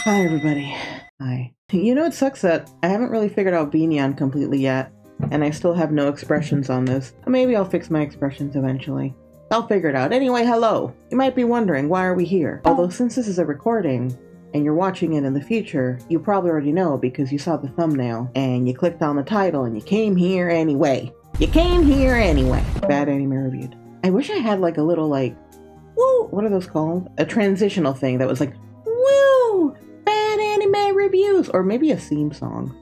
Hi everybody. Hi. You know, it sucks that I haven't really figured out Beignon completely yet, and I still have no expressions on this. Maybe I'll fix my expressions eventually. I'll figure it out. Anyway, hello. You might be wondering, why are we here? Although since this is a recording, and you're watching it in the future, you probably already know because you saw the thumbnail, and you clicked on the title, and you came here anyway. You came here anyway. Bad Anime Reviewed. I wish I had like a little like, woo, what are those called? A transitional thing that was like, woo, Bad Anime Reviews, or maybe a theme song.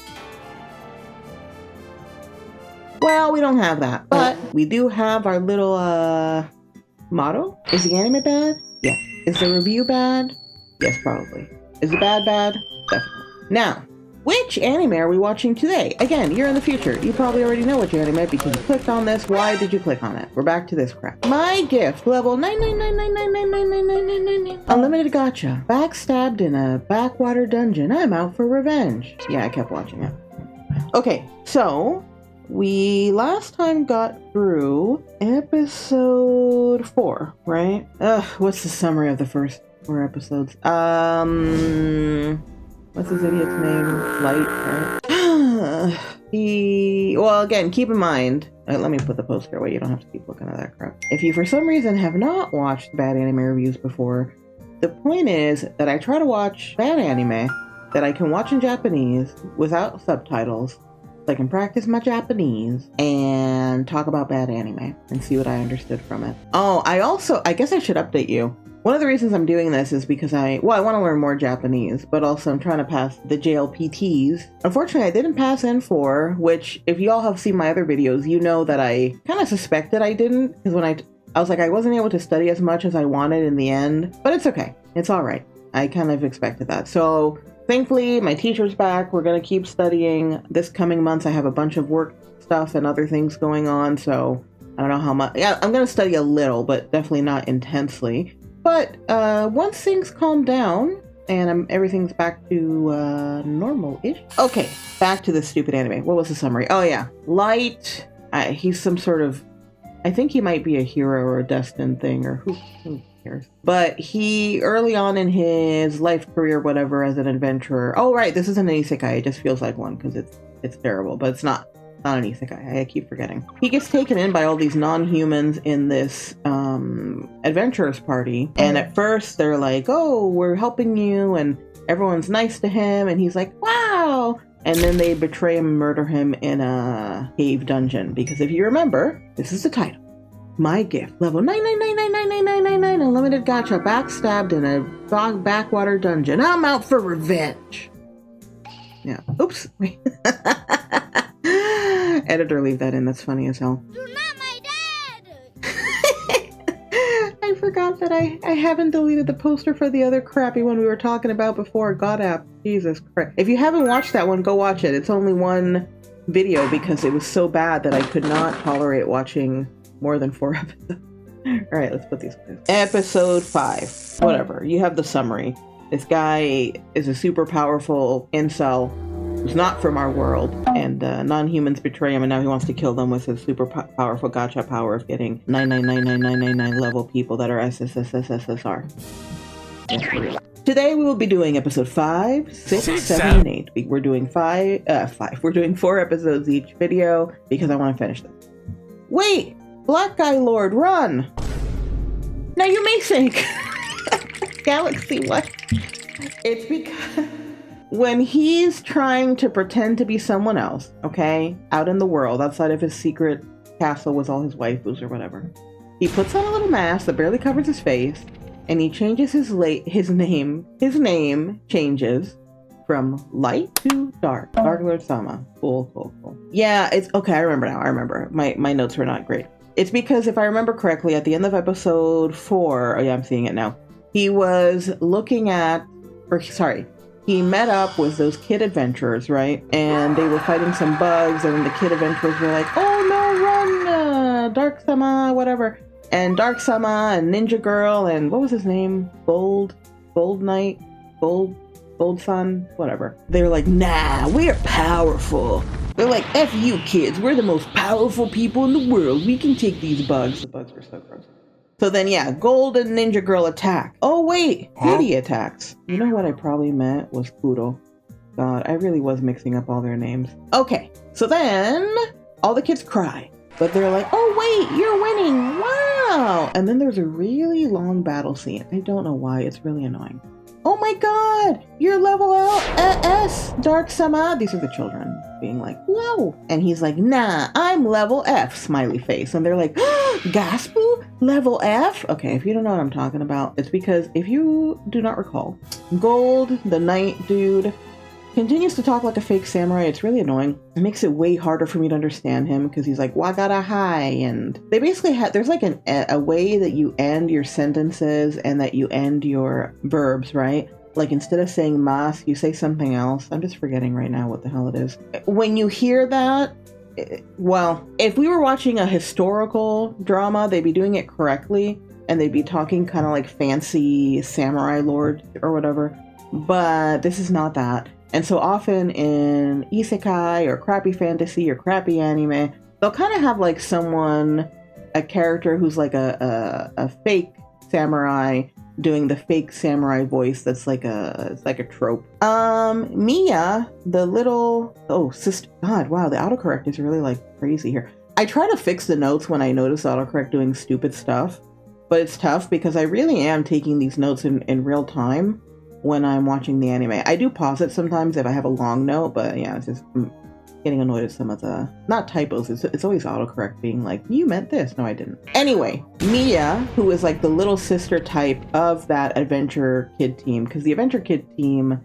Well, we don't have that, but we do have our little motto. Is the anime bad? Yeah. Is the review bad? Yes, probably. Is it bad? Definitely. Now, which anime are we watching today? Again, you're in the future. You probably already know which anime because you clicked on this. Why did you click on it? We're back to this crap. My gift, level 99999999999. Unlimited gacha. Backstabbed in a backwater dungeon. I'm out for revenge. Yeah, I kept watching it. Okay, so we last time got through episode 4, right? What's the summary of the first 4 episodes? What's this idiot's name? Light, right? Well, again, keep in mind, let me put the poster away, you don't have to keep looking at that crap. If you, for some reason, have not watched Bad Anime Reviews before, the point is that I try to watch bad anime that I can watch in Japanese without subtitles, so I can practice my Japanese and talk about bad anime and see what I understood from it. Oh, I guess I should update you. One of the reasons I'm doing this is because I want to learn more Japanese, but also I'm trying to pass the JLPTs. Unfortunately, I didn't pass N4, which if you all have seen my other videos, you know that I kind of suspected I didn't, because when I was like, I wasn't able to study as much as I wanted in the end, but it's okay. It's all right. I kind of expected that. So thankfully, my teacher's back. We're going to keep studying. This coming months, I have a bunch of work stuff and other things going on, so I don't know how much. Yeah, I'm going to study a little, but definitely not intensely. But once things calm down and everything's back to normal-ish. Okay, back to this stupid anime. What was the summary? Oh yeah, Light. He's some sort of, I think he might be a hero or a destined thing, or who cares? But he, early on in his life career, whatever, as an adventurer. Oh right, this isn't an isekai. It just feels like one because it's terrible, but it's not. Not an isekai. I keep forgetting. He gets taken in by all these non-humans in this adventurers party, and at first they're like, "Oh, we're helping you," and everyone's nice to him, and he's like, "Wow!" And then they betray him and murder him in a cave dungeon because if you remember, this is the title. My gift, level 999999999, unlimited gacha, backstabbed in a backwater dungeon. I'm out for revenge. Yeah. Oops. Wait. Editor, leave that in. That's funny as hell. You're not my dad! I forgot that I haven't deleted the poster for the other crappy one we were talking about before. God app. Jesus Christ. If you haven't watched that one, go watch it. It's only one video because it was so bad that I could not tolerate watching more than 4 episodes. Alright, let's put these in. Episode 5. Whatever. You have the summary. This guy is a super powerful incel who's not from our world, and non-humans betray him, and now he wants to kill them with his super powerful gacha power of getting 9999999 level people that are SSSSSR. Today we will be doing episode 5, 6, 7, and 8. We're doing 5. We're doing 4 episodes each video because I want to finish them. Wait! Black Guy Lord, run! Now you may think, Galaxy, what? It's because when he's trying to pretend to be someone else, okay, out in the world, outside of his secret castle with all his waifus or whatever, he puts on a little mask that barely covers his face, and he changes his name. His name changes from Light to Dark. Dark Lord Sama. Cool. Yeah, it's okay. I remember now. I remember. My notes were not great. It's because if I remember correctly, at the end of episode 4, oh yeah, I'm seeing it now. He was looking at, he met up with those kid adventurers, right? And they were fighting some bugs, and the kid adventurers were like, "Oh no, run, Dark Sama, whatever." And Dark Sama and Ninja Girl and what was his name? Gold Knight, Gold Sun, whatever. They were like, "Nah, we're powerful." They're like, "F you kids, we're the most powerful people in the world. We can take these bugs." The bugs were so gross. So then, yeah, Gold and Ninja Girl attack. Oh, wait, Kitty attacks. You know what I probably meant was Poodle. God, I really was mixing up all their names. Okay, so then all the kids cry, but they're like, oh, wait, you're winning. Wow. And then there's a really long battle scene. I don't know why. It's really annoying. Oh my God, you're level S, Dark Sama. These are the children being like, whoa. And he's like, nah, I'm level F, smiley face. And they're like, Gaspu, level F? Okay, if you don't know what I'm talking about, it's because if you do not recall, Gold, the knight dude, continues to talk like a fake samurai. It's really annoying. It makes it way harder for me to understand him because he's like, wagara hai. And they basically have, there's like a way that you end your sentences and that you end your verbs, right? Like instead of saying mas, you say something else. I'm just forgetting right now what the hell it is. When you hear that, well, if we were watching a historical drama, they'd be doing it correctly and they'd be talking kind of like fancy samurai lord or whatever. But this is not that. And so often in isekai or crappy fantasy or crappy anime, they'll kind of have like someone, a character who's like a fake samurai doing the fake samurai voice. That's like it's like a trope. Mia, the little, sister, God, wow, the autocorrect is really like crazy here. I try to fix the notes when I notice autocorrect doing stupid stuff, but it's tough because I really am taking these notes in real time when I'm watching the anime. I do pause it sometimes if I have a long note, but yeah, it's just I'm getting annoyed at some of the, not typos, it's always autocorrect being like, you meant this. No, I didn't. Anyway, Mia, who is like the little sister type of that Adventure Kid team, because the Adventure Kid team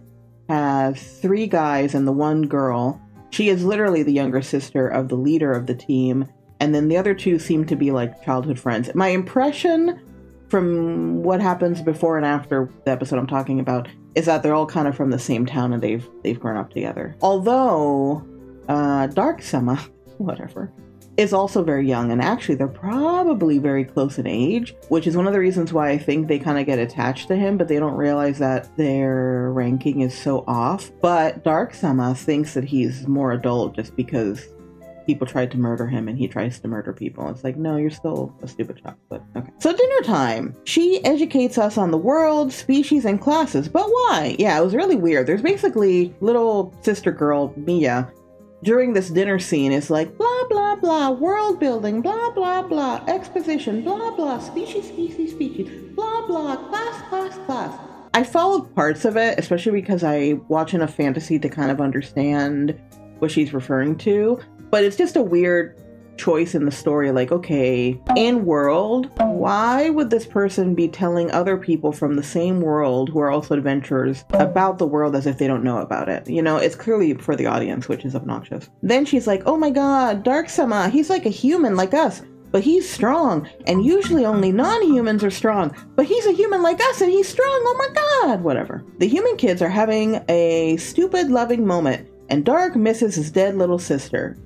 has 3 guys and the 1 girl. She is literally the younger sister of the leader of the team, and then the other 2 seem to be like childhood friends. My impression from what happens before and after the episode I'm talking about is that they're all kind of from the same town and they've grown up together. Although Dark Sama, whatever, is also very young, and actually they're probably very close in age, which is one of the reasons why I think they kind of get attached to him, but they don't realize that their ranking is so off. But Dark Sama thinks that he's more adult just because people tried to murder him and he tries to murder people. It's like, no, you're still a stupid child, but okay. So dinner time. She educates us on the world, species, and classes, but why? Yeah, it was really weird. There's basically little sister girl, Mia, during this dinner scene is like, blah, blah, blah, world building, blah, blah, blah, exposition, blah, blah, species, blah, blah, class. I followed parts of it, especially because I watch enough fantasy to kind of understand what she's referring to. But it's just a weird choice in the story. Like, okay, in world, why would this person be telling other people from the same world who are also adventurers about the world as if they don't know about it? You know, it's clearly for the audience, which is obnoxious. Then she's like, oh my God, Dark Sama, he's like a human like us, but he's strong. And usually only non-humans are strong, but he's a human like us and he's strong. Oh my God, whatever. The human kids are having a stupid loving moment, and Dark misses his dead little sister.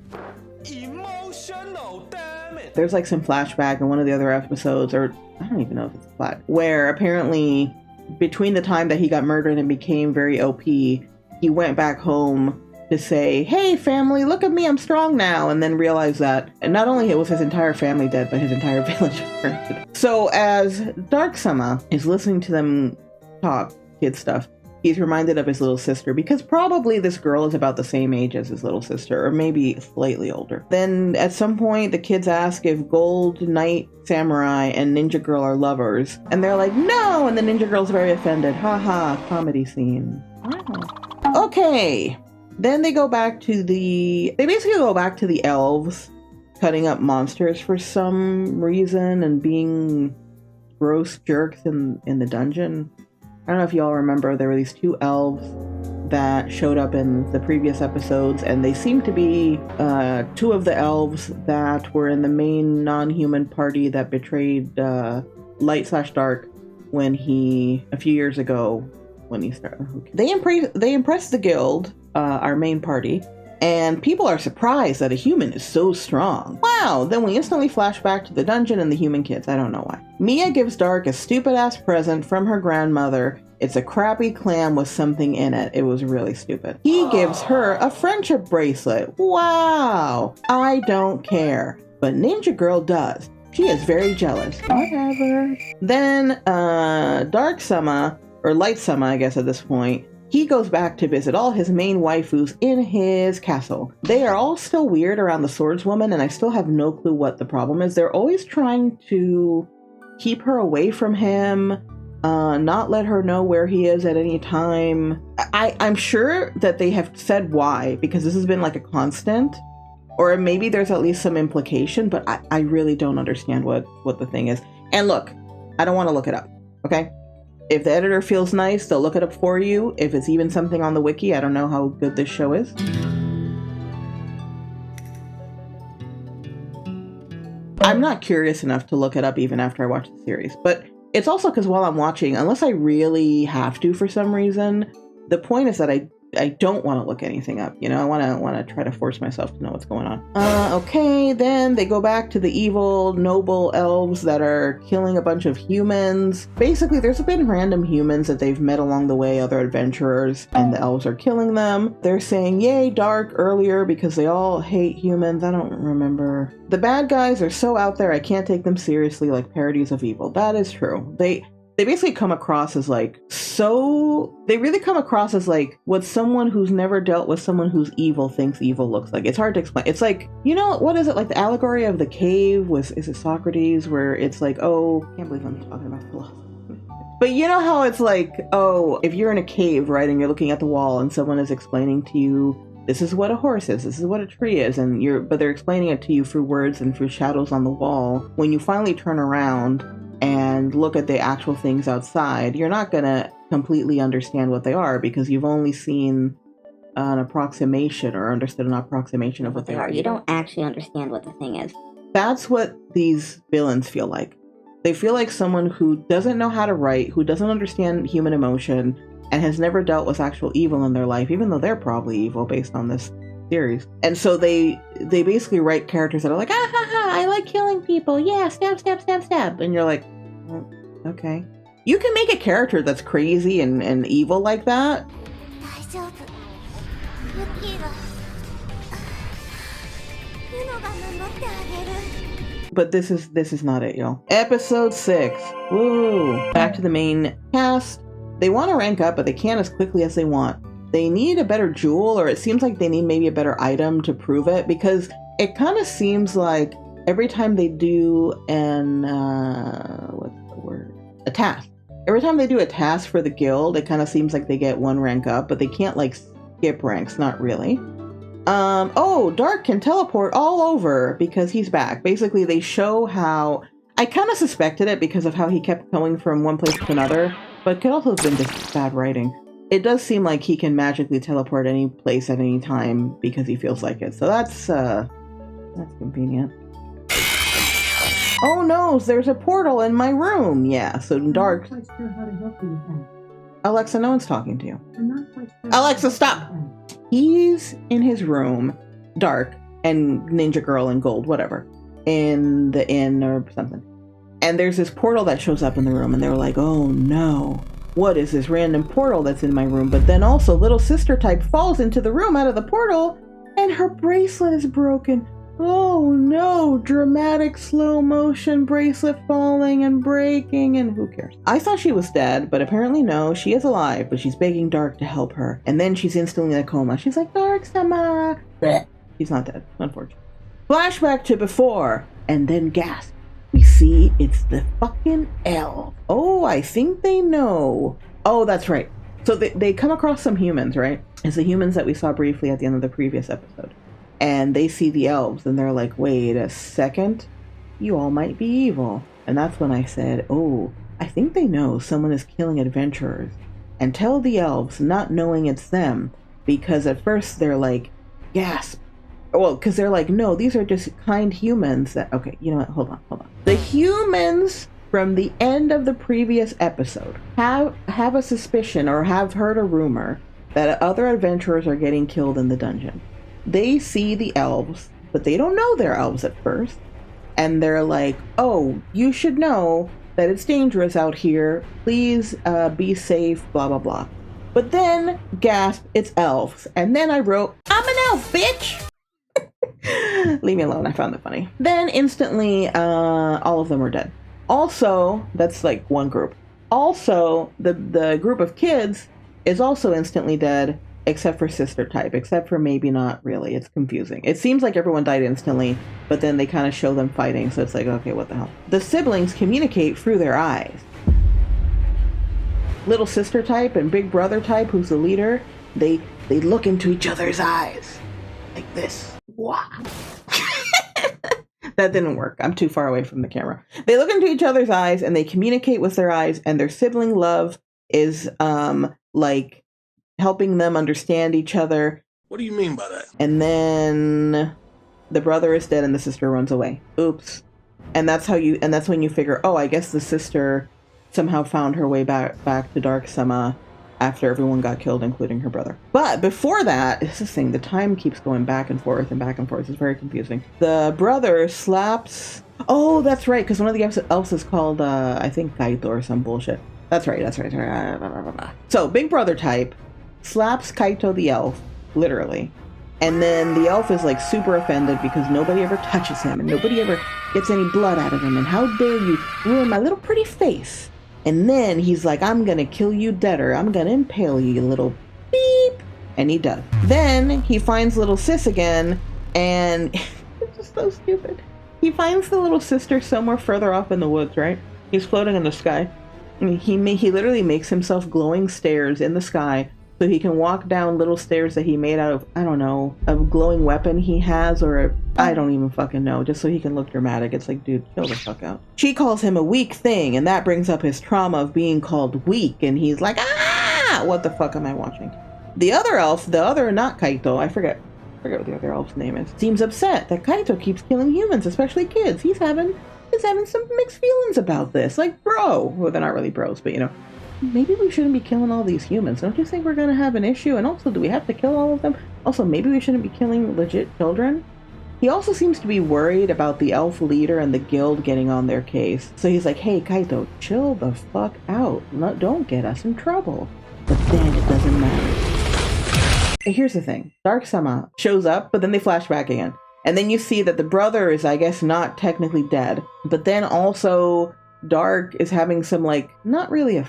Emotional, damn it. There's like some flashback in one of the other episodes, or I don't even know if it's a flash, where apparently between the time that he got murdered and became very OP, he went back home to say, hey family, look at me, I'm strong now, and then realized that not only was his entire family dead, but his entire village was burned to death. So as Dark Sama is listening to them talk kid stuff, he's reminded of his little sister, because probably this girl is about the same age as his little sister, or maybe slightly older. Then at some point, the kids ask if Gold Knight Samurai and Ninja Girl are lovers, and they're like, no! And the Ninja Girl's very offended. Haha, comedy scene. Wow. Okay. Then they go back to they basically go back to the elves cutting up monsters for some reason and being gross jerks in the dungeon. I don't know if y'all remember, there were these 2 elves that showed up in the previous episodes, and they seem to be 2 of the elves that were in the main non-human party that betrayed Light/Dark when a few years ago, when he started. Okay. They impressed the guild, our main party, and people are surprised that a human is so strong. Wow! Then we instantly flash back to the dungeon and the human kids. I don't know why. Mia gives Dark a stupid-ass present from her grandmother. It's a crappy clam with something in it. It was really stupid. He gives her a friendship bracelet. Wow! I don't care. But Ninja Girl does. She is very jealous. Whatever. Then Dark Sama, or Light Sama, I guess at this point, he goes back to visit all his main waifus in his castle. They are all still weird around the swordswoman, and I still have no clue what the problem is. They're always trying to keep her away from him, not let her know where he is at any time. I'm sure that they have said why, because this has been like a constant, or maybe there's at least some implication, but I really don't understand what the thing is. And look, I don't want to look it up, okay? If the editor feels nice, they'll look it up for you. If it's even something on the wiki, I don't know how good this show is. I'm not curious enough to look it up even after I watch the series. But it's also because while I'm watching, unless I really have to for some reason, the point is that I don't want to look anything up, you know? I want to try to force myself to know what's going on. Okay, then they go back to the evil, noble elves that are killing a bunch of humans. Basically, there's been random humans that they've met along the way, other adventurers, and the elves are killing them. They're saying, yay, dark, earlier, because they all hate humans. I don't remember. The bad guys are so out there, I can't take them seriously, like parodies of evil. That is true. They basically come across as like, they really come across as like what someone who's never dealt with someone who's evil thinks evil looks like. It's hard to explain. It's like, you know, what is it, like the allegory of the cave is it Socrates, where it's like, oh, I can't believe I'm talking about philosophy. But you know how it's like, oh, if you're in a cave, right, and you're looking at the wall and someone is explaining to you, this is what a horse is, this is what a tree is, but they're explaining it to you through words and through shadows on the wall. When you finally turn around and look at the actual things outside, you're not gonna completely understand what they are because you've only seen an approximation or understood an approximation of what they are. You don't actually understand what the thing is. That's what these villains feel like. They feel like someone who doesn't know how to write, who doesn't understand human emotion, and has never dealt with actual evil in their life, even though they're probably evil based on this series. And so they basically write characters that are like, ah ha ha, I like killing people, yeah, stab stab stab stab, and you're like, okay. You can make a character that's crazy and evil like that. But this is not it, y'all. Episode 6. Woo! Back to the main cast. They want to rank up, but they can't as quickly as they want. They need a better jewel, or it seems like they need maybe a better item to prove it, because it kind of seems like every time they do an, what's the word? A task. Every time they do a task for the guild, it kind of seems like they get one rank up, but they can't like skip ranks, not really. Oh, Dark can teleport all over because he's back. Basically, they show how, I kind of suspected it because of how he kept going from one place to another, but it could also have been just bad writing. It does seem like he can magically teleport any place at any time because he feels like it. So that's convenient. Oh no, there's a portal in my room. Yeah, so Dark. I'm not quite sure how to help you with that. Alexa, no one's talking to you. I'm not quite sure. Alexa, stop! He's in his room, Dark, and Ninja Girl and Gold, whatever, in the inn or something. And there's this portal that shows up in the room, and they're like, oh no, what is this random portal that's in my room? But then also, little sister type falls into the room out of the portal, and her bracelet is broken. Oh no, dramatic slow motion bracelet falling and breaking, and who cares? I thought she was dead, but apparently no, she is alive, but she's begging Dark to help her. And then she's instantly in a coma. She's like, Dark-sama! She's not dead, unfortunately. Flashback to before, and then gasp. We see it's the fucking elf. Oh, I think they know. Oh, that's right. So they come across some humans, right? It's the humans that we saw briefly at the end of the previous episode. And they see the elves and they're like, wait a second, you all might be evil. And that's when I said, oh, I think they know someone is killing adventurers. And tell the elves, not knowing it's them, because at first they're like, gasp. Well, because they're like, no, these are just kind humans that, okay, you know what, hold on. The humans from the end of the previous episode have a suspicion or have heard a rumor that other adventurers are getting killed in the dungeon. They see the elves, but they don't know they're elves at first. And they're like, oh, you should know that it's dangerous out here. Please be safe, blah, blah, blah. But then, gasp, it's elves. And then I wrote, I'm an elf, bitch! Leave me alone. I found that funny. Then instantly, all of them were dead. Also, that's like one group. Also, the group of kids is also instantly dead, except for sister type, except for maybe not really. It's confusing. It seems like everyone died instantly, but then they kind of show them fighting, so it's like, okay, what the hell? The siblings communicate through their eyes. Little sister type and big brother type, who's the leader, they look into each other's eyes like this. Wow. That didn't work. I'm too far away from the camera. They look into each other's eyes and they communicate with their eyes, and their sibling love is like helping them understand each other. What do you mean by that? And then the brother is dead and the sister runs away. Oops. And that's when you figure, oh, I guess the sister somehow found her way back to Dark Sama after everyone got killed, including her brother. But before that, it's this thing, the time keeps going back and forth and back and forth. It's very confusing. The brother slaps... Oh, that's right, because one of the elves is called, I think, Kaito or some bullshit. That's right. So, big brother type slaps Kaito the elf, literally. And then the elf is like super offended because nobody ever touches him and nobody ever gets any blood out of him. And how dare you ruin my little pretty face? And then he's like, I'm gonna kill you deader. I'm gonna impale you, you little beep. And he does. Then he finds little sis again, and it's just so stupid. He finds the little sister somewhere further off in the woods, right? He's floating in the sky. I mean, he literally makes himself glowing stairs in the sky so he can walk down little stairs that he made out of, I don't know, a glowing weapon he has, or I don't even fucking know, just so he can look dramatic. It's like, dude, chill the fuck out. She calls him a weak thing, and that brings up his trauma of being called weak, and he's like, ah, what the fuck am I watching? The other elf, not Kaito, I forget what the other elf's name is, seems upset that Kaito keeps killing humans, especially kids. He's having some mixed feelings about this. Like, bro. Well, they're not really bros, but you know. Maybe we shouldn't be killing all these humans. Don't you think we're going to have an issue? And also, do we have to kill all of them? Also, maybe we shouldn't be killing legit children? He also seems to be worried about the elf leader and the guild getting on their case. So he's like, hey, Kaito, chill the fuck out. Don't get us in trouble. But then it doesn't matter. Here's the thing. Dark Sama shows up, but then they flash back again. And then you see that the brother is, I guess, not technically dead. But then also... Dark is having some, like, not really a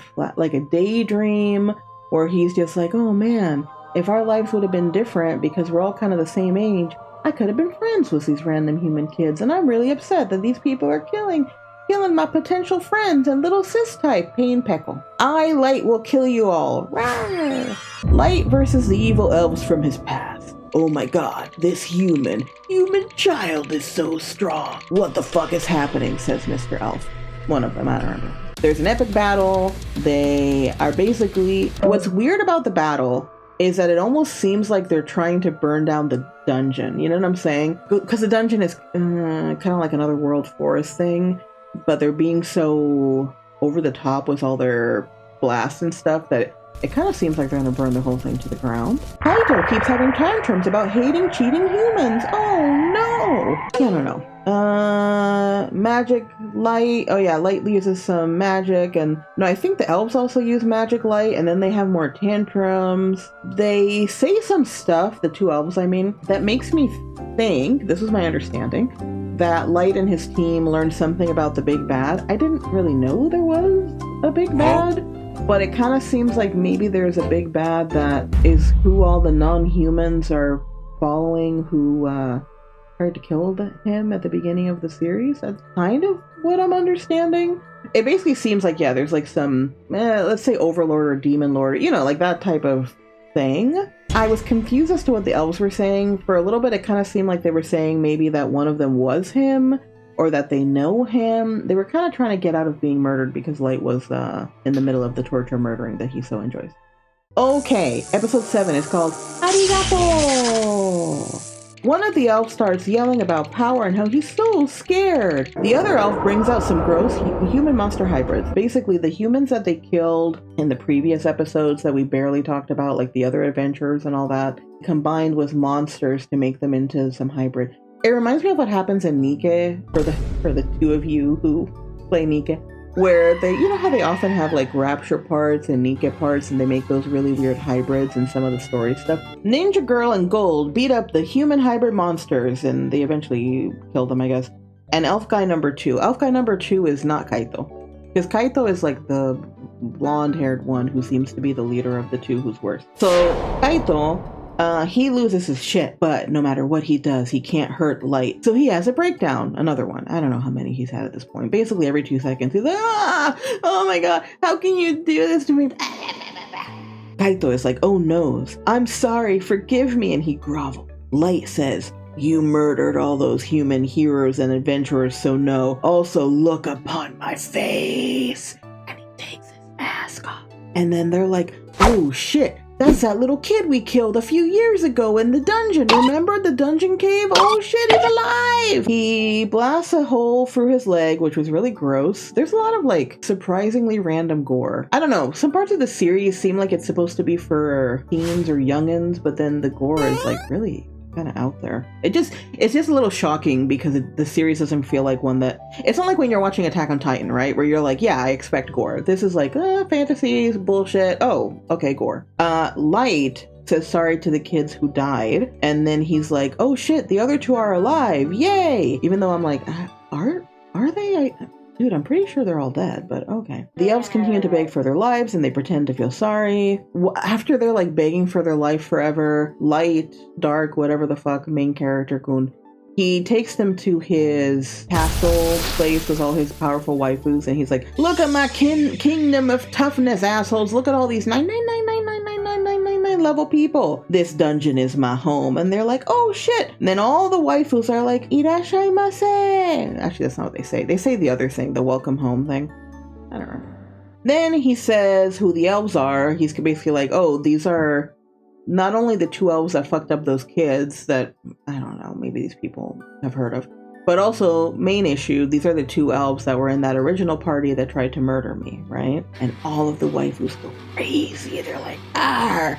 daydream where he's just like, oh man, if our lives would have been different because we're all kind of the same age, I could have been friends with these random human kids, and I'm really upset that these people are killing my potential friends and little sis type, Pain Peckle. I, Light, will kill you all. Rawr. Light versus the evil elves from his past. Oh my god, this human child is so strong. What the fuck is happening, says Mr. Elf. One of them, I don't remember. There's an epic battle. They are basically... What's weird about the battle is that it almost seems like they're trying to burn down the dungeon. You know what I'm saying? Because the dungeon is kind of like another World Forest thing, but they're being so over the top with all their blasts and stuff that it kind of seems like they're going to burn the whole thing to the ground. Kaito keeps having tantrums about hating cheating humans. Oh no! Yeah, I don't know. Magic, light. Oh yeah, light uses some magic, and no, I think the elves also use magic light, and then they have more tantrums. They say some stuff, the two elves, I mean, that makes me think, this was my understanding, that Light and his team learned something about the big bad. I didn't really know there was a big bad, but it kind of seems like maybe there's a big bad that is who all the non-humans are following, who tried to kill him at the beginning of the series. That's kind of what I'm understanding. It basically seems like, yeah, there's like some, let's say Overlord or Demon Lord, you know, like that type of thing. I was confused as to what the elves were saying. For a little bit, it kind of seemed like they were saying maybe that one of them was him, or that they know him. They were kind of trying to get out of being murdered because Light was in the middle of the torture murdering that he so enjoys. Okay, episode 7 is called Arigato! One of the elves starts yelling about power and how he's so scared. The other elf brings out some gross human-monster hybrids. Basically, the humans that they killed in the previous episodes that we barely talked about, like the other adventures and all that, combined with monsters to make them into some hybrid. It reminds me of what happens in Nikke, for the two of you who play Nikke. where they, you know how they often have like rapture parts and Nika parts, and they make those really weird hybrids in some of the story stuff. Ninja Girl and Gold beat up the human hybrid monsters, and they eventually killed them, I guess. And Elf Guy number 2. Elf Guy number 2 is not Kaito, because Kaito is like the blonde-haired one who seems to be the leader of the two who's worse. So Kaito, he loses his shit, but no matter what he does, he can't hurt Light. So he has a breakdown. Another one. I don't know how many he's had at this point. Basically every 2 seconds, he's like, ah, oh my god, how can you do this to me? Kaito is like, oh no, I'm sorry, forgive me, and he grovels. Light says, you murdered all those human heroes and adventurers, so no, also look upon my face. And he takes his mask off. And then they're like, oh shit, that's that little kid we killed a few years ago in the dungeon. Remember the dungeon cave? Oh shit, he's alive! He blasts a hole through his leg, which was really gross. There's a lot of like surprisingly random gore. I don't know, some parts of the series seem like it's supposed to be for teens or youngins, but then the gore is like really kind of out there. It's just a little shocking because the series doesn't feel like one that, it's not like when you're watching Attack on Titan, right? Where you're like, yeah, I expect gore. This is like, fantasies, bullshit. Oh, okay, gore. Light says sorry to the kids who died, and then he's like, oh shit, the other 2 are alive, yay! Even though I'm like, are they? Dude, I'm pretty sure they're all dead, but okay. The elves continue to beg for their lives, and they pretend to feel sorry. After they're like begging for their life forever, Light, Dark, whatever the fuck, main character Kun, he takes them to his castle place with all his powerful waifus, and he's like, look at my kingdom of toughness, assholes. Look at all these 999999999 level people. This dungeon is my home. And they're like, oh shit. And then all the waifus are like, irashaimase. Actually, that's not what they say. They say the other thing, the welcome home thing. I don't know. Then he says who the elves are. He's basically like, oh, these are not only the 2 elves that fucked up those kids that, I don't know, maybe these people have heard of, but also, main issue, these are the 2 elves that were in that original party that tried to murder me, right? And all of the waifus go crazy. They're like, ah,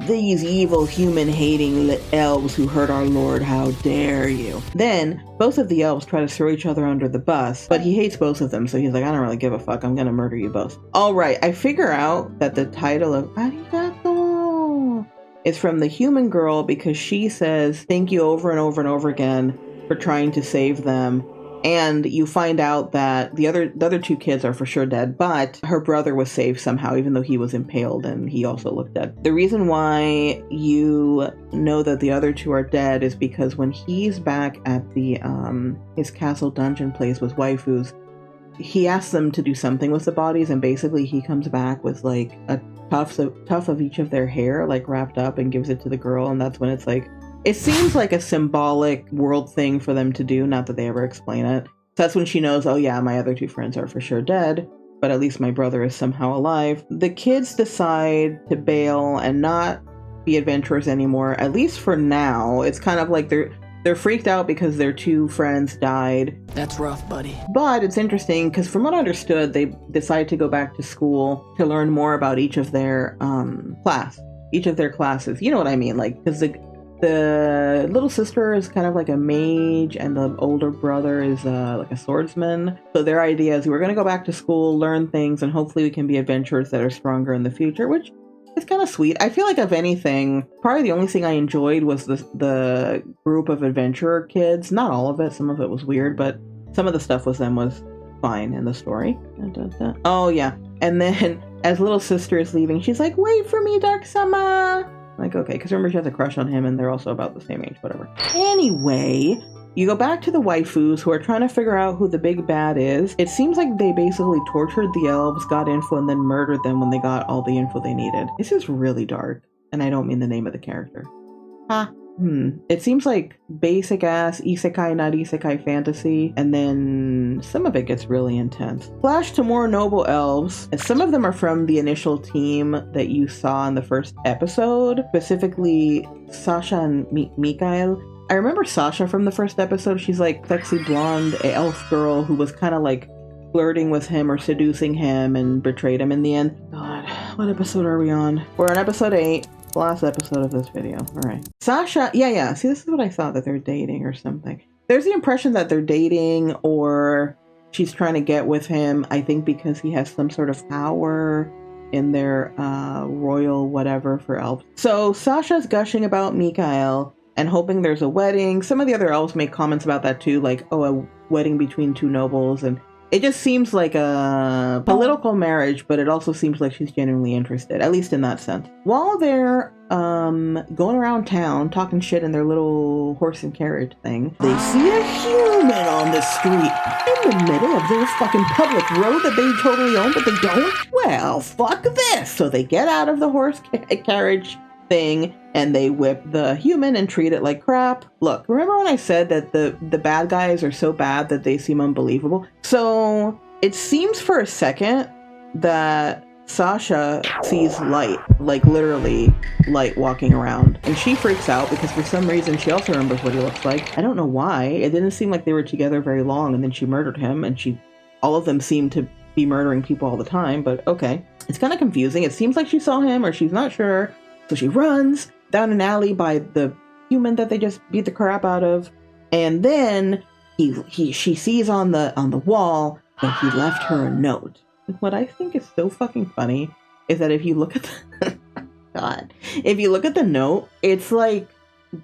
these evil human-hating elves who hurt our lord, how dare you? Then, both of the elves try to throw each other under the bus, but he hates both of them, so he's like, I don't really give a fuck, I'm gonna murder you both. Alright, I figure out that the title of Arigato is from the human girl because she says thank you over and over and over again for trying to save them. And you find out that the other 2 kids are for sure dead, but her brother was saved somehow, even though he was impaled and he also looked dead. The reason why you know that the other 2 are dead is because when he's back at the his castle dungeon place with waifus, he asks them to do something with the bodies, and basically he comes back with like a tuft of each of their hair like wrapped up and gives it to the girl, and that's when it's like, it seems like a symbolic world thing for them to do, not that they ever explain it. So that's when she knows, oh yeah, my other 2 friends are for sure dead, but at least my brother is somehow alive. The kids decide to bail and not be adventurers anymore, at least for now. It's kind of like they're freaked out because their 2 friends died. That's rough, buddy. But it's interesting because from what I understood, they decided to go back to school to learn more about each of their classes. You know what I mean? Like, because the little sister is kind of like a mage, and the older brother is like a swordsman. So their idea is we're going to go back to school, learn things, and hopefully we can be adventurers that are stronger in the future, which is kind of sweet. I feel like of anything, probably the only thing I enjoyed was the group of adventurer kids. Not all of it. Some of it was weird, but some of the stuff with them was fine in the story. Oh yeah. And then as little sister is leaving, she's like, wait for me, Dark-sama. Like, okay, because remember she has a crush on him and they're also about the same age, whatever. Anyway, you go back to the waifus who are trying to figure out who the big bad is. It seems like they basically tortured the elves, got info, and then murdered them when they got all the info they needed. This is really dark, and I don't mean the name of the character. It seems like basic ass isekai, not isekai fantasy, and then some of it gets really intense. Flash to more noble elves. Some of them are from the initial team that you saw in the first episode, specifically Sasha and Mikael. I remember Sasha from the first episode. She's like sexy blonde elf girl who was kind of like flirting with him or seducing him and betrayed him in the end. God, what episode are we on? We're on episode 8. Last episode of this video. All right. Sasha, yeah. See, this is what I thought, that they're dating or something. There's the impression that they're dating, or she's trying to get with him, I think because he has some sort of power in their royal whatever for elves. So Sasha's gushing about Mikhail and hoping there's a wedding. Some of the other elves make comments about that too, like, oh, a wedding between two nobles. And it just seems like a political marriage, but it also seems like she's genuinely interested, at least in that sense. While they're going around town talking shit in their little horse and carriage thing, they see a human on the street in the middle of their fucking public road that they totally own, but they don't. Well, fuck this. So they get out of the horse carriage thing and they whip the human and treat it like crap. Look, remember when I said that the bad guys are so bad that they seem unbelievable? So it seems for a second that Sasha sees light, like literally light walking around, and she freaks out because for some reason she also remembers what he looks like. I don't know why. It didn't seem like they were together very long, and then she murdered him, and all of them seem to be murdering people all the time, but okay. It's kind of confusing. It seems like she saw him or she's not sure. So she runs down an alley by the human that they just beat the crap out of, and then she sees on the wall that he left her a note. What I think is so fucking funny is that if you look at if you look at the note, it's like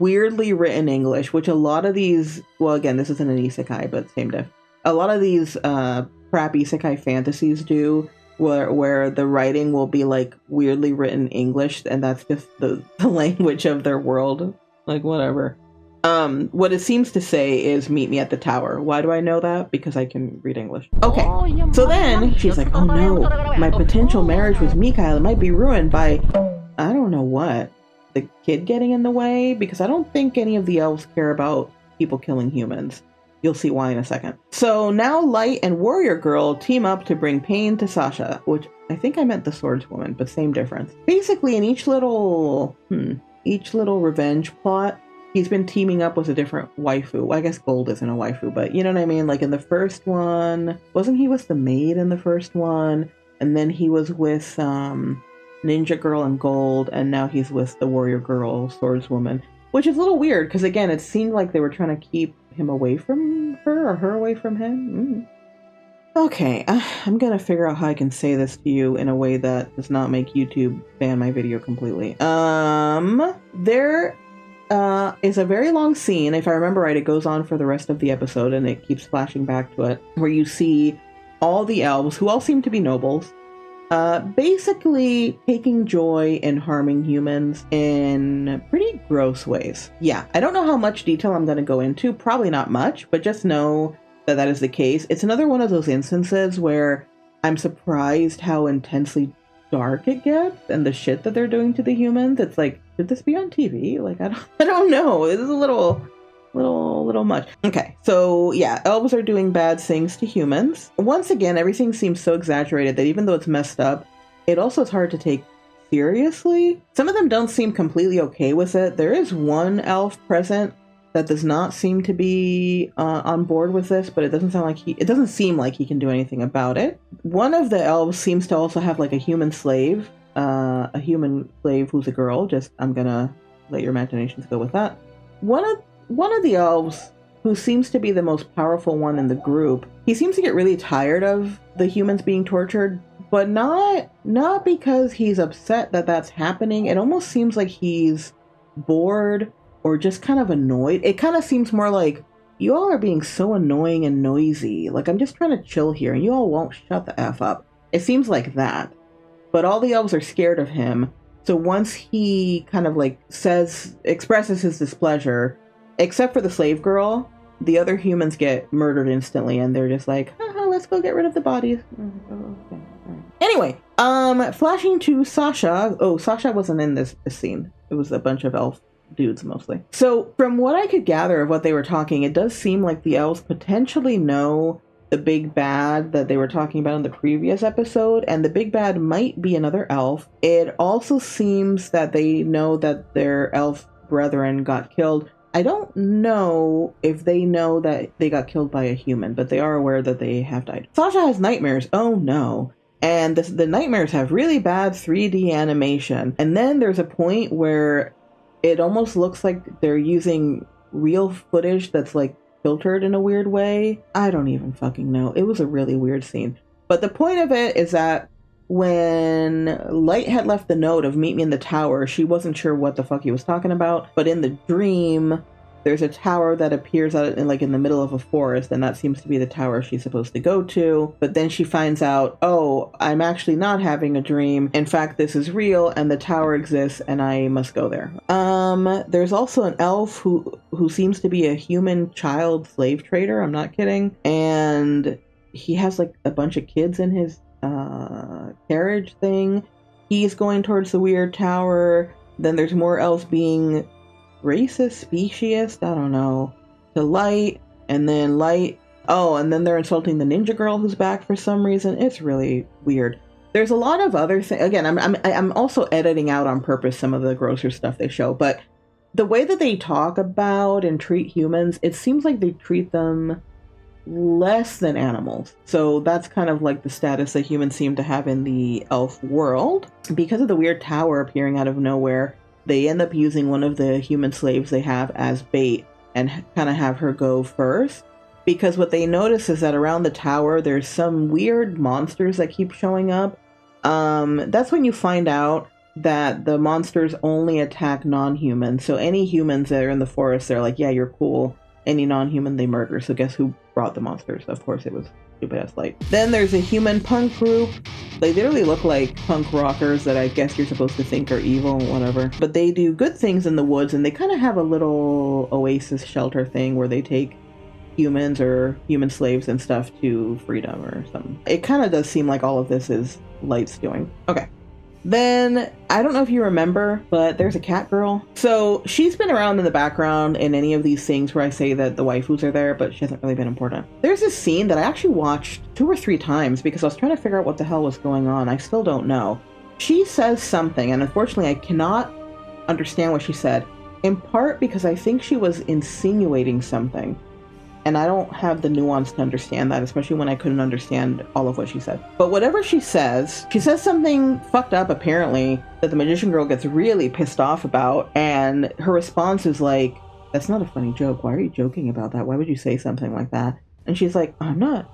weirdly written English, which a lot of these, well, again, this isn't an isekai, but same diff. A lot of these crap isekai fantasies do, where the writing will be like weirdly written English, and that's just the language of their world. Like, whatever. What it seems to say is meet me at the tower. Why do I know that? Because I can read English. Okay. So then she's like, oh no, my potential marriage with Mikhail might be ruined by, I don't know what, the kid getting in the way? Because I don't think any of the elves care about people killing humans. You'll see why in a second. So now Light and Warrior Girl team up to bring pain to Sasha, which I think I meant the swordswoman, but same difference. Basically, in each little revenge plot, he's been teaming up with a different waifu. Well, I guess Gold isn't a waifu, but you know what I mean? Like in the first one, wasn't he with the maid in the first one? And then he was with Ninja Girl and Gold, and now he's with the Warrior Girl, swordswoman. Which is a little weird, because again, it seemed like they were trying to keep him away from her, or her away from him. Okay, I'm gonna figure out how I can say this to you in a way that does not make YouTube ban my video completely. There is a very long scene, if I remember right, it goes on for the rest of the episode, and it keeps flashing back to it, where you see all the elves, who all seem to be nobles, basically taking joy in harming humans in pretty gross ways. Yeah, I don't know how much detail I'm going to go into, probably not much, but just know that that is the case. It's another one of those instances where I'm surprised how intensely dark it gets and the shit that they're doing to the humans. It's like, should this be on TV? Like, I don't know. This is a little much. Okay, so yeah, elves are doing bad things to humans. Once again, everything seems so exaggerated that even though it's messed up, it also is hard to take seriously. Some of them don't seem completely okay with it. There is one elf present that does not seem to be on board with this, but it doesn't seem like he can do anything about it. One of the elves seems to also have like a human slave who's a girl. Just, I'm gonna let your imaginations go with that. One of the elves, who seems to be the most powerful one in the group, he seems to get really tired of the humans being tortured, but not because he's upset that that's happening. It almost seems like he's bored or just kind of annoyed. It kind of seems more like, you all are being so annoying and noisy. Like, I'm just trying to chill here and you all won't shut the F up. It seems like that. But all the elves are scared of him. So once he kind of like expresses his displeasure, except for the slave girl, the other humans get murdered instantly, and they're just like, haha, let's go get rid of the bodies. Okay. Anyway, flashing to Sasha. Oh, Sasha wasn't in this scene. It was a bunch of elf dudes mostly. So from what I could gather of what they were talking, it does seem like the elves potentially know the big bad that they were talking about in the previous episode, and the big bad might be another elf. It also seems that they know that their elf brethren got killed. I don't know if they know that they got killed by a human, but they are aware that they have died. Sasha has nightmares. Oh no. And the nightmares have really bad 3D animation. And then there's a point where it almost looks like they're using real footage that's like filtered in a weird way. I don't even fucking know. It was a really weird scene. But the point of it is that when Light had left the note of meet me in the tower, she wasn't sure what the fuck he was talking about. But in the dream, there's a tower that appears out in the middle of a forest, and that seems to be the tower she's supposed to go to. But then she finds out, oh, I'm actually not having a dream. In fact, this is real, and the tower exists, and I must go there. There's also an elf who seems to be a human child slave trader. I'm not kidding. And he has like a bunch of kids in his carriage thing. He's going towards the weird tower. Then there's more elves being racist, speciesist, I don't know, to Light, and then Light, oh, and then they're insulting the ninja girl who's back for some reason. It's really weird. There's a lot of other things. Again, I'm also editing out on purpose some of the grosser stuff they show, but the way that they talk about and treat humans, it seems like they treat them less than animals. So that's kind of like the status that humans seem to have in the elf world. Because of the weird tower appearing out of nowhere, they end up using one of the human slaves they have as bait and kind of have her go first. Because what they notice is that around the tower, there's some weird monsters that keep showing up. That's when you find out that the monsters only attack non-humans. So any humans that are in the forest, they're like, yeah, you're cool. Any non-human they murder. So guess who brought the monsters? Of course it was stupid ass Light. Then there's a human punk group. They literally look like punk rockers that I guess you're supposed to think are evil, whatever. But they do good things in the woods, and they kind of have a little oasis shelter thing where they take humans or human slaves and stuff to freedom or something. It kind of does seem like all of this is Light's doing. Okay. Then, I don't know if you remember, but there's a cat girl. So she's been around in the background in any of these things where I say that the waifus are there, but she hasn't really been important. There's this scene that I actually watched 2 or 3 times because I was trying to figure out what the hell was going on. I still don't know. She says something, and unfortunately I cannot understand what she said, in part because I think she was insinuating something. And I don't have the nuance to understand that, especially when I couldn't understand all of what she said. But whatever she says something fucked up, apparently, that the magician girl gets really pissed off about. And her response is like, that's not a funny joke. Why are you joking about that? Why would you say something like that? And she's like, I'm not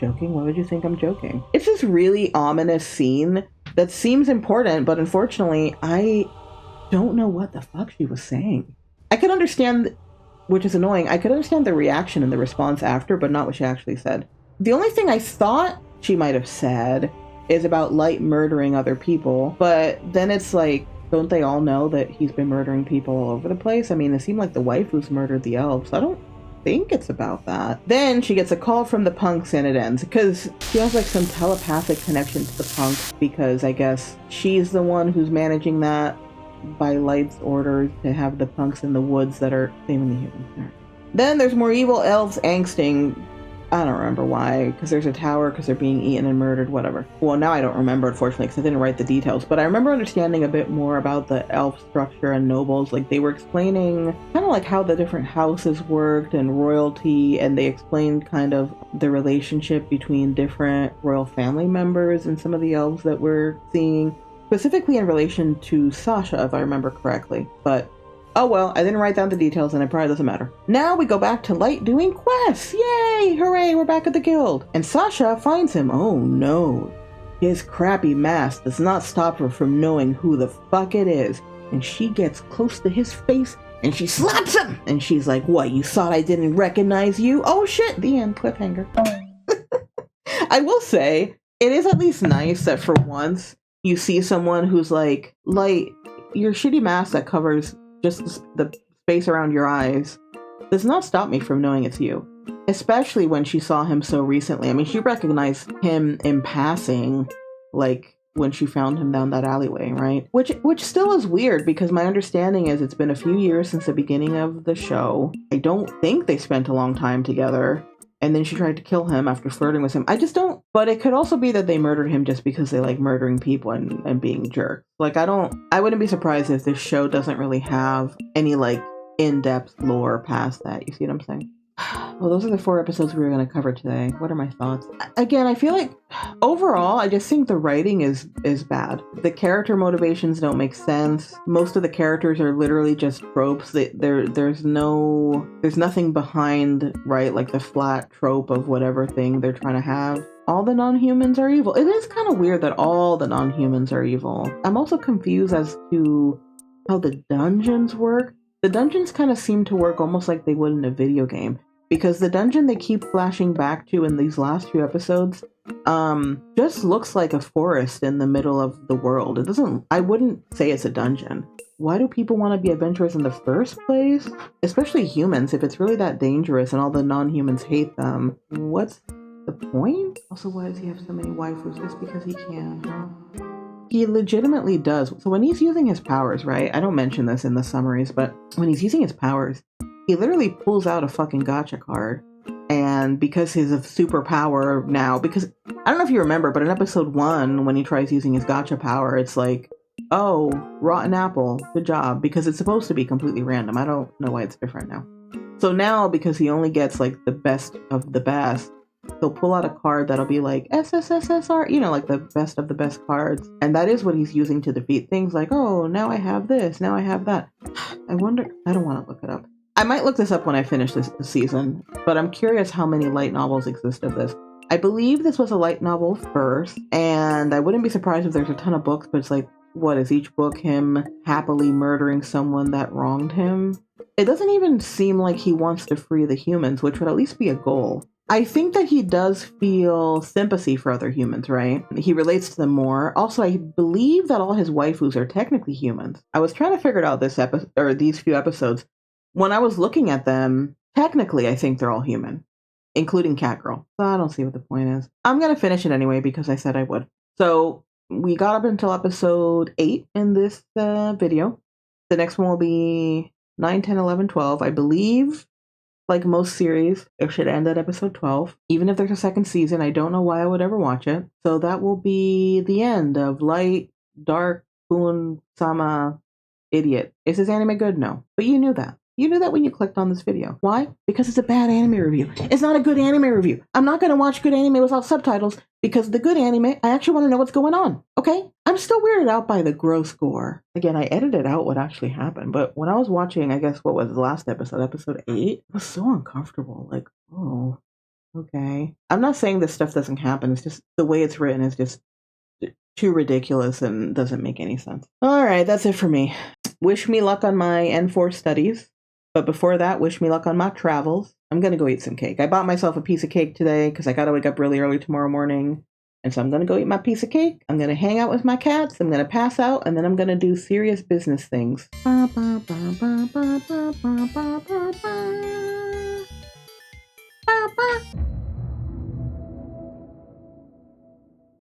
joking. Why would you think I'm joking? It's this really ominous scene that seems important, but unfortunately, I don't know what the fuck she was saying. I could understand, which is annoying, I could understand the reaction and the response after, but not what she actually said. The only thing I thought she might have said is about Light murdering other people, but then it's like, don't they all know that he's been murdering people all over the place? I mean, it seemed like the waifus murdered the elves. I don't think it's about that. Then she gets a call from the punks and it ends, because she has like some telepathic connection to the punks, because I guess she's the one who's managing that by Light's orders to have the punks in the woods that are saving the humans. Then there's more evil elves angsting. I don't remember why, because there's a tower, because they're being eaten and murdered, whatever. Well, now I don't remember, unfortunately, because I didn't write the details, but I remember understanding a bit more about the elf structure and nobles. Like, they were explaining kind of like how the different houses worked and royalty, and they explained kind of the relationship between different royal family members and some of the elves that we're seeing, specifically in relation to Sasha, if I remember correctly. But oh well, I didn't write down the details and it probably doesn't matter. Now we go back to Light doing quests. Yay! Hooray, we're back at the guild. And Sasha finds him. Oh no. His crappy mask does not stop her from knowing who the fuck it is. And she gets close to his face and she slaps him. And she's like, what, you thought I didn't recognize you? Oh shit, the end. Cliffhanger. I will say, it is at least nice that for once you see someone who's like, Light, your shitty mask that covers just the space around your eyes does not stop me from knowing it's you. Especially when she saw him so recently. I mean, she recognized him in passing, like when she found him down that alleyway, right? Which still is weird, because my understanding is it's been a few years since the beginning of the show. I don't think they spent a long time together. And then she tried to kill him after flirting with him. I just don't. But it could also be that they murdered him just because they like murdering people and being jerks. Like, I wouldn't be surprised if this show doesn't really have any like in-depth lore past that. You see what I'm saying? Well, those are the 4 episodes we were going to cover today. What are my thoughts? Again, I feel like overall, I just think the writing is bad. The character motivations don't make sense. Most of the characters are literally just tropes. There's nothing behind, right? Like the flat trope of whatever thing they're trying to have. All the non-humans are evil. It is kind of weird that all the non-humans are evil. I'm also confused as to how the dungeons work. The dungeons kind of seem to work almost like they would in a video game. Because the dungeon they keep flashing back to in these last 2 episodes just looks like a forest in the middle of the world. It doesn't, I wouldn't say it's a dungeon. Why do people want to be adventurers in the first place? Especially humans, if it's really that dangerous and all the non-humans hate them. What's the point? Also, why does he have so many waifus? Just because he can, huh? He legitimately does. So when he's using his powers, right? I don't mention this in the summaries, but when he's using his powers, he literally pulls out a fucking gacha card. And because he's a superpower now, because I don't know if you remember, but in episode 1, when he tries using his gacha power, it's like, oh, rotten apple, good job. Because it's supposed to be completely random. I don't know why it's different now. So now, because he only gets like the best of the best, he'll pull out a card that'll be like SSSSR, you know, like the best of the best cards. And that is what he's using to defeat things like, oh, now I have this, now I have that. I wonder, I don't want to look it up. I might look this up when I finish this season, but I'm curious how many light novels exist of this. I believe this was a light novel first, and I wouldn't be surprised if there's a ton of books, but it's like, what is each book him happily murdering someone that wronged him? It doesn't even seem like he wants to free the humans, which would at least be a goal. I think that he does feel sympathy for other humans, right? He relates to them more. Also, I believe that all his waifus are technically humans. I was trying to figure it out this episode, or these few episodes. When I was looking at them, technically, I think they're all human, including Catgirl. So I don't see what the point is. I'm going to finish it anyway because I said I would. So we got up until episode 8 in this video. The next one will be 9, 10, 11, 12. I believe, like most series, it should end at episode 12. Even if there's a second season, I don't know why I would ever watch it. So that will be the end of Light, Dark, Boon, Sama, Idiot. Is this anime good? No. But you knew that. You knew that when you clicked on this video. Why? Because it's a bad anime review. It's not a good anime review. I'm not going to watch good anime without subtitles because the good anime, I actually want to know what's going on. Okay? I'm still weirded out by the gross gore. Again, I edited out what actually happened, but when I was watching, I guess what was the last episode, episode 8, it was so uncomfortable. Like, oh, okay. I'm not saying this stuff doesn't happen. It's just the way it's written is just too ridiculous and doesn't make any sense. All right, that's it for me. Wish me luck on my N4 studies. But before that, wish me luck on my travels. I'm going to go eat some cake. I bought myself a piece of cake today because I got to wake up really early tomorrow morning. And so I'm going to go eat my piece of cake. I'm going to hang out with my cats. I'm going to pass out. And then I'm going to do serious business things. Ba, ba, ba, ba, ba, ba, ba, ba, ba, ba. Ba, ba.